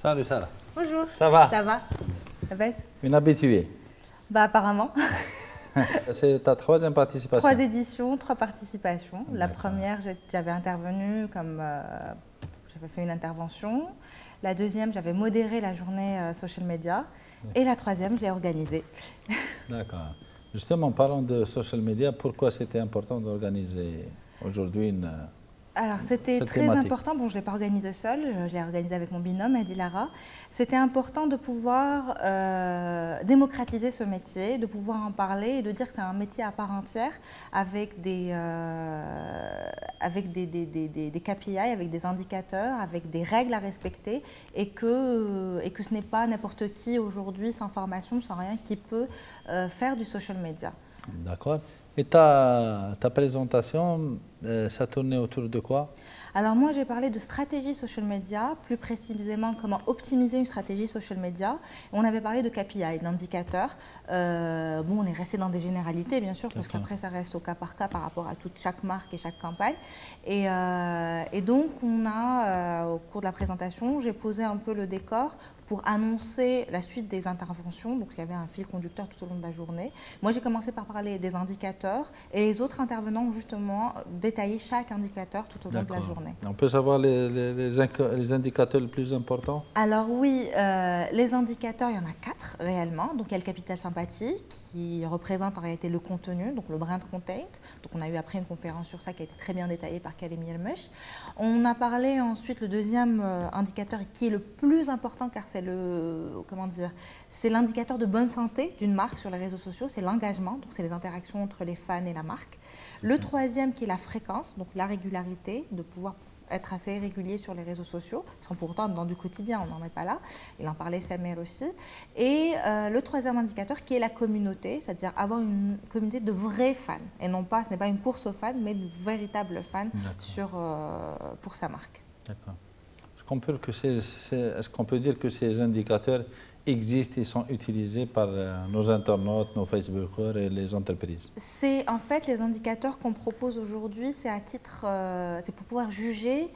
Salut Sarah. Bonjour. Ça va? Ça va. Ça baisse? Une habituée. Bah apparemment. C'est ta troisième participation. 3 éditions, 3 participations. La première, j'avais intervenu comme j'avais fait une intervention. La deuxième, j'avais modéré la journée social media. Et la troisième, je l'ai organisée. D'accord. Justement, parlons de social media. Pourquoi c'était important d'organiser aujourd'hui une... Alors, c'était très important. Bon, je ne l'ai pas organisé seule, je l'ai organisé avec mon binôme, Adi Lara. C'était important de pouvoir démocratiser ce métier, de pouvoir en parler et de dire que c'est un métier à part entière avec des KPI, avec des indicateurs, avec des règles à respecter et que ce n'est pas n'importe qui aujourd'hui, sans formation, sans rien, qui peut faire du social media. D'accord. Et ta présentation, ça tournait autour de quoi? Alors moi, j'ai parlé de stratégie social media, plus précisément comment optimiser une stratégie social media. On avait parlé de KPI, d'indicateurs. Bon, on est resté dans des généralités, bien sûr, parce qu'après, ça reste au cas par cas par rapport à chaque marque et chaque campagne. Et donc, on a, au cours de la présentation, j'ai posé un peu le décor pour annoncer la suite des interventions. Donc, il y avait un fil conducteur tout au long de la journée. Moi, j'ai commencé par parler des indicateurs et les autres intervenants ont justement détaillé chaque indicateur tout au long de la journée. On peut savoir les indicateurs les plus importants? Alors oui, les indicateurs, il y en a 4 réellement. Donc, il y a le capital sympathie qui représente en réalité le contenu, donc le brand content. Donc, on a eu après une conférence sur ça qui a été très bien détaillée par Kalemi Elmech. On a parlé ensuite, le deuxième indicateur qui est le plus important car c'est c'est l'indicateur de bonne santé d'une marque sur les réseaux sociaux, c'est l'engagement, donc c'est les interactions entre les fans et la marque. Le troisième qui est la fréquence, donc la régularité, de pouvoir être assez régulier sur les réseaux sociaux, sans pour autant être dans du quotidien, on n'en est pas là. Il en parlait Samer aussi. Et le troisième indicateur qui est la communauté, c'est-à-dire avoir une communauté de vrais fans. Et non pas, ce n'est pas une course aux fans, mais de véritables fans pour sa marque. D'accord. Est-ce qu'on peut dire que ces indicateurs existent et sont utilisés par nos internautes, nos Facebookers et les entreprises? C'est en fait les indicateurs qu'on propose aujourd'hui, c'est à titre, c'est pour pouvoir juger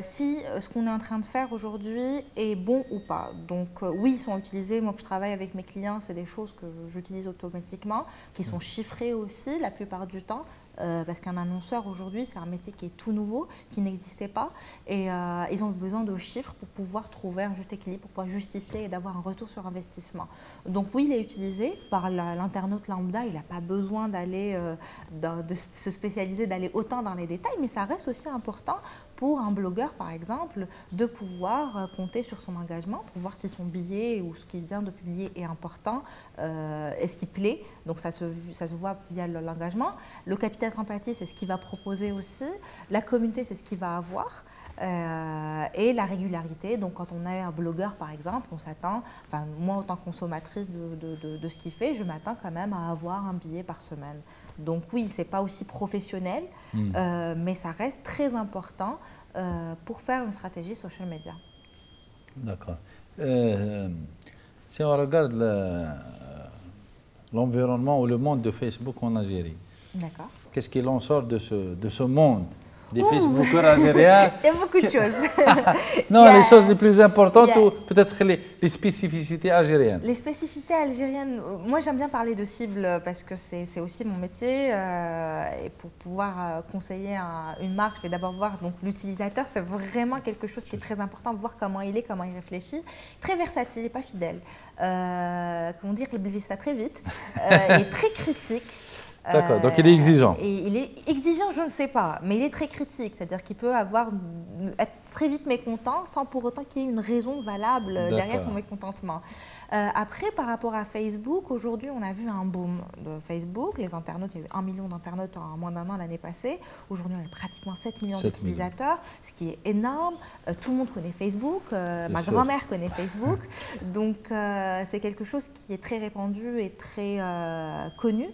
si ce qu'on est en train de faire aujourd'hui est bon ou pas. Donc oui, ils sont utilisés. Moi, que je travaille avec mes clients, c'est des choses que j'utilise automatiquement, qui sont chiffrées aussi la plupart du temps. Parce qu'un annonceur aujourd'hui, c'est un métier qui est tout nouveau, qui n'existait pas. Et ils ont besoin de chiffres pour pouvoir trouver un juste équilibre, pour pouvoir justifier et d'avoir un retour sur investissement. Donc oui, il est utilisé par l'internaute lambda. Il n'a pas besoin d'aller de se spécialiser, d'aller autant dans les détails. Mais ça reste aussi important pour un blogueur, par exemple, de pouvoir compter sur son engagement pour voir si son billet ou ce qu'il vient de publier est important, est-ce qu'il plaît. Donc ça se voit via l'engagement. Le capital sympathie, c'est ce qu'il va proposer aussi. La communauté, c'est ce qu'il va avoir. Et la régularité, donc quand on est un blogueur par exemple, on s'attend, enfin moi en tant que consommatrice de ce qu'il fait, je m'attends quand même à avoir un billet par semaine. Donc oui, c'est pas aussi professionnel, mais ça reste très important pour faire une stratégie social media. D'accord. Si on regarde l'environnement ou le monde de Facebook en Algérie, qu'est-ce qu'il en sort de ce monde des Facebookers algériens? Il y a beaucoup de choses. Non, les choses les plus importantes ou peut-être les spécificités algériennes. Les spécificités algériennes, moi j'aime bien parler de cible parce que c'est aussi mon métier. Et pour pouvoir conseiller une marque, je vais d'abord voir l'utilisateur, c'est vraiment quelque chose qui est très important, voir comment il est, comment il réfléchit. Très versatile et pas fidèle. Comment dire, il vit ça très vite. Il est très critique. D'accord, donc il est exigeant. Et il est exigeant, je ne sais pas, mais il est très critique, c'est-à-dire qu'il peut être très vite mécontent sans pour autant qu'il y ait une raison valable derrière son mécontentement. Après, par rapport à Facebook, aujourd'hui, on a vu un boom de Facebook. Les internautes, il y a eu 1 million d'internautes en moins d'1 an l'année passée. Aujourd'hui, on a pratiquement 7 millions d'utilisateurs, ce qui est énorme. Tout le monde connaît Facebook. Ma grand-mère connaît Facebook. Donc, c'est quelque chose qui est très répandu et très connu.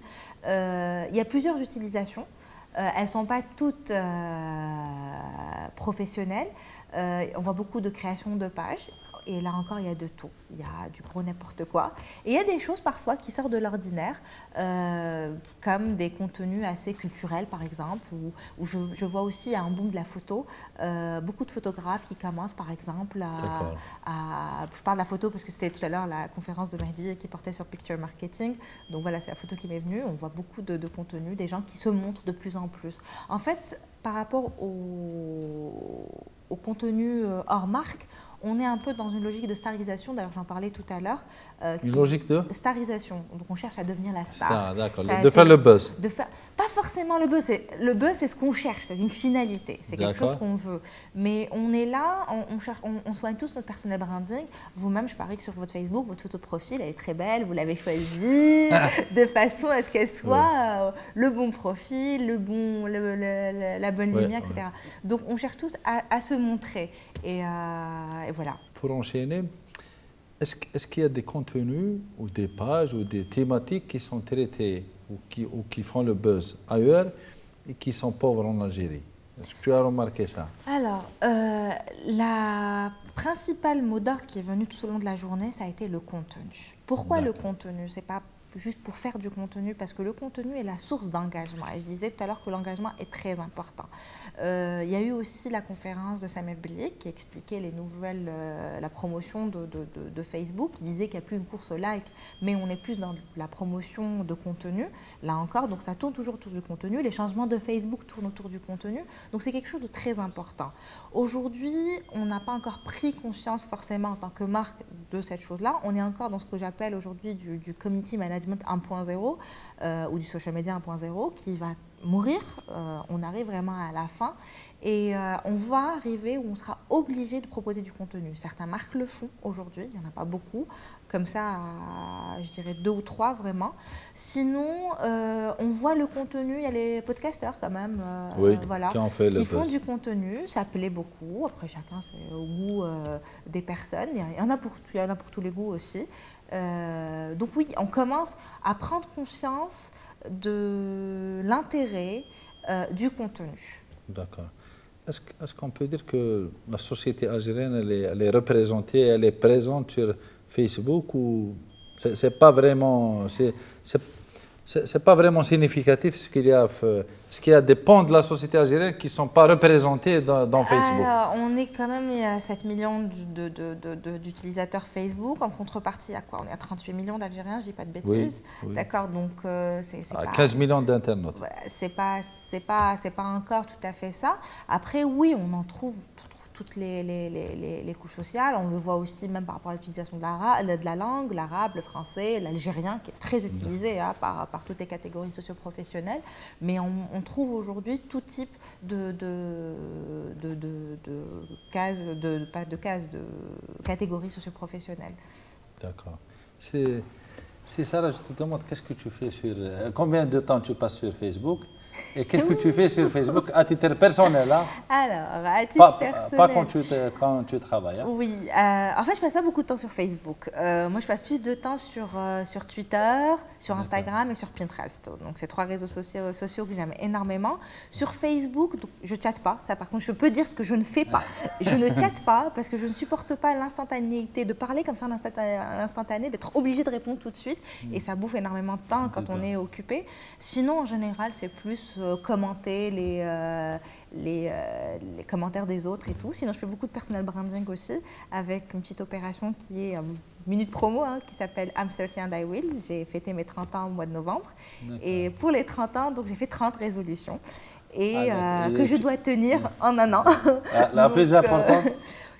Il y a plusieurs utilisations. Elles ne sont pas toutes professionnelles. On voit beaucoup de création de pages. Et là encore, il y a de tout. Il y a du gros n'importe quoi. Et il y a des choses parfois qui sortent de l'ordinaire, comme des contenus assez culturels, par exemple, où je vois aussi un boom de la photo. Beaucoup de photographes qui commencent, par exemple, je parle de la photo parce que c'était tout à l'heure la conférence de Mehdi qui portait sur Picture Marketing. Donc voilà, c'est la photo qui m'est venue. On voit beaucoup de contenus, des gens qui se montrent de plus en plus. En fait, par rapport au contenu hors marque, on est un peu dans une logique de starisation, d'ailleurs j'en parlais tout à l'heure. Une logique de starisation, donc on cherche à devenir la star. D'accord, de faire le buzz. Pas forcément le buzz, le buzz c'est ce qu'on cherche, c'est une finalité, c'est quelque chose qu'on veut. Mais on est là, on soigne tous notre personnel branding. Vous-même, je parie que sur votre Facebook, votre photo de profil, elle est très belle, vous l'avez choisie de façon à ce qu'elle soit le bon profil, la bonne lumière, etc. Donc on cherche tous à se montrer. Et voilà. Pour enchaîner, est-ce qu'il y a des contenus ou des pages ou des thématiques qui sont traitées ou qui font le buzz ailleurs et qui sont pauvres en Algérie? Est-ce que tu as remarqué ça? Alors, la principale mot d'ordre qui est venue tout au long de la journée, ça a été le contenu. Pourquoi le contenu? C'est pas juste pour faire du contenu, parce que le contenu est la source d'engagement. Et je disais tout à l'heure que l'engagement est très important. Il y a eu aussi la conférence de Samuel Blick qui expliquait les nouvelles, la promotion de Facebook. Il disait qu'il n'y a plus une course au like, mais on est plus dans la promotion de contenu. Là encore, donc ça tourne toujours autour du contenu. Les changements de Facebook tournent autour du contenu. Donc c'est quelque chose de très important. Aujourd'hui, on n'a pas encore pris conscience forcément en tant que marque de cette chose-là. On est encore dans ce que j'appelle aujourd'hui du community management 1.0 ou du social media 1.0 qui va mourir. On arrive vraiment à la fin et on va arriver où on sera obligé de proposer du contenu. Certaines marques le font aujourd'hui, il n'y en a pas beaucoup, comme ça, je dirais 2 ou 3 vraiment. Sinon, on voit le contenu, il y a les podcasteurs quand même, voilà, qui font du contenu, ça plaît beaucoup. Après, chacun, c'est au goût des personnes, il y en a pour tous les goûts aussi. Donc oui, on commence à prendre conscience de l'intérêt du contenu. D'accord. Est-ce qu'on peut dire que la société algérienne, elle est représentée, elle est présente sur Facebook ou c'est pas vraiment, c'est pas vraiment significatif ce qu'il y a? Est-ce qu'il y a des pans de la société algérienne qui ne sont pas représentés dans Facebook? Alors, on est quand même, il y a 7 millions d'utilisateurs Facebook. En contrepartie, à quoi? On est à 38 millions d'Algériens, je ne dis pas de bêtises. Oui. D'accord, donc c'est pas... 15 millions d'internautes. Voilà, c'est pas encore tout à fait ça. Après, oui, on en trouve toutes les couches sociales. On le voit aussi même par rapport à l'utilisation de la langue, l'arabe, le français, l'algérien, qui est très utilisé par toutes les catégories socio-professionnelles. Mais on trouve aujourd'hui tout type de catégories socio-professionnelles. D'accord. Si Sarah, je te demande qu'est-ce que tu fais combien de temps tu passes sur Facebook? Et qu'est-ce que tu fais sur Facebook à titre personnel? Hein? Alors, à titre personnel. Pas quand tu travailles. Hein? Oui, en fait, je passe pas beaucoup de temps sur Facebook. Moi, je passe plus de temps sur Twitter, sur Instagram et sur Pinterest. Donc, c'est 3 réseaux sociaux que j'aime énormément. Sur Facebook, donc, je ne chatte pas. Ça, par contre, je peux dire ce que je ne fais pas. Je ne chatte pas parce que je ne supporte pas l'instantanéité, de parler comme ça à l'instantané, d'être obligé de répondre tout de suite. Et ça bouffe énormément de temps quand on est occupé. Sinon, en général, c'est plus commenter les commentaires des autres et tout. Sinon, je fais beaucoup de personal branding aussi, avec une petite opération qui est minute promo, qui s'appelle I'm 30 and I Will. J'ai fêté mes 30 ans au mois de novembre. Et pour les 30 ans, donc j'ai fait 30 résolutions et que je dois tenir en un an. La plus importante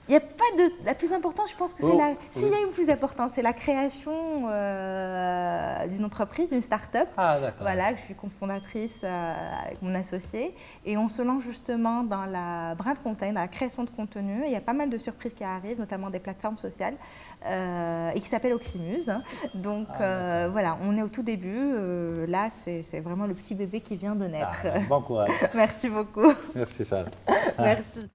Il n'y a pas de... La plus importante, je pense que c'est la... S'il y a une plus importante, c'est la création d'une entreprise, d'une start-up. Voilà, je suis cofondatrice avec mon associé. Et on se lance justement dans la brand content, dans la création de contenu. Il y a pas mal de surprises qui arrivent, notamment des plateformes sociales, et qui s'appellent Oxymuse. Donc voilà, on est au tout début. Là, c'est vraiment le petit bébé qui vient de naître. Bon courage. Merci beaucoup. Merci Sarah. Merci.